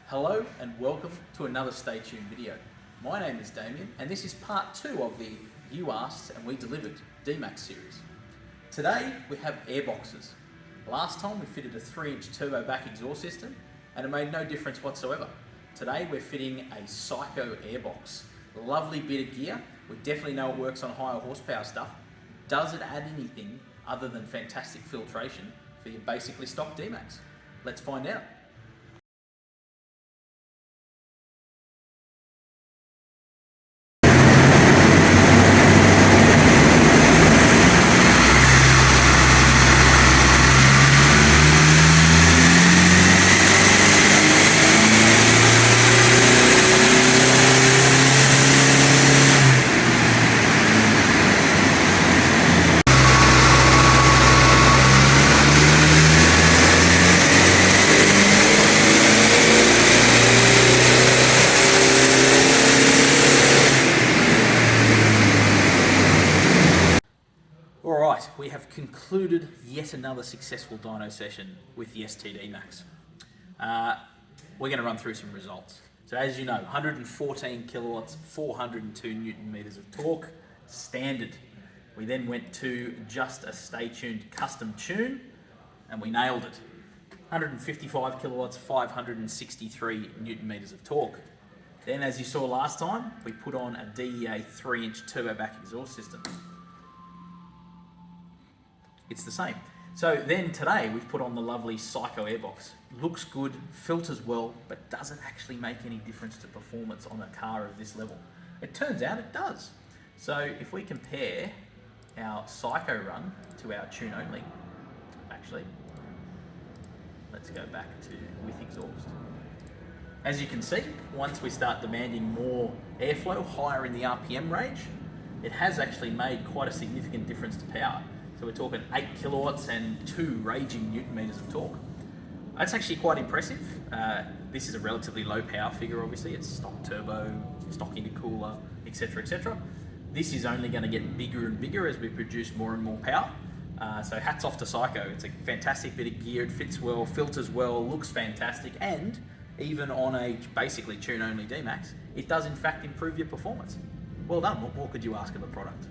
Hello and welcome to another Stay Tuned video. My name is Damien and this is part 2 of the You Asked and We Delivered Dmax series. Today we have airboxes. Last time we fitted a 3-inch turbo back exhaust system and it made no difference whatsoever. Today we're fitting a PSICO Airbox. Lovely bit of gear. We definitely know it works on higher horsepower stuff. Does it add anything other than fantastic filtration for your basically stock Dmax? Let's find out. Alright, we have concluded yet another successful dyno session with the Dmax. We're going to run through some results. So as you know, 114 kilowatts, 402 Newton meters of torque, standard. We then went to just a Stay Tuned custom tune and we nailed it. 155 kilowatts, 563 Newton meters of torque. Then as you saw last time, we put on a DEA 3-inch turbo back exhaust system. It's the same. So then today we've put on the lovely PSICO Airbox. Looks good, filters well, but does it actually make any difference to performance on a car of this level? It turns out it does. So if we compare our PSICO run to our tune only, actually, let's go back to with exhaust. As you can see, once we start demanding more airflow, higher in the RPM range, it has actually made quite a significant difference to power. So we're talking 8 kilowatts and 2 raging Newton meters of torque. That's actually quite impressive. This is a relatively low power figure, obviously. It's stock turbo, stock intercooler, etc., etc. This is only going to get bigger and bigger as we produce more and more power. So hats off to PSICO. It's a fantastic bit of gear. It fits well, filters well, looks fantastic, and even on a basically tune-only Dmax, it does in fact improve your performance. Well done. What more could you ask of a product?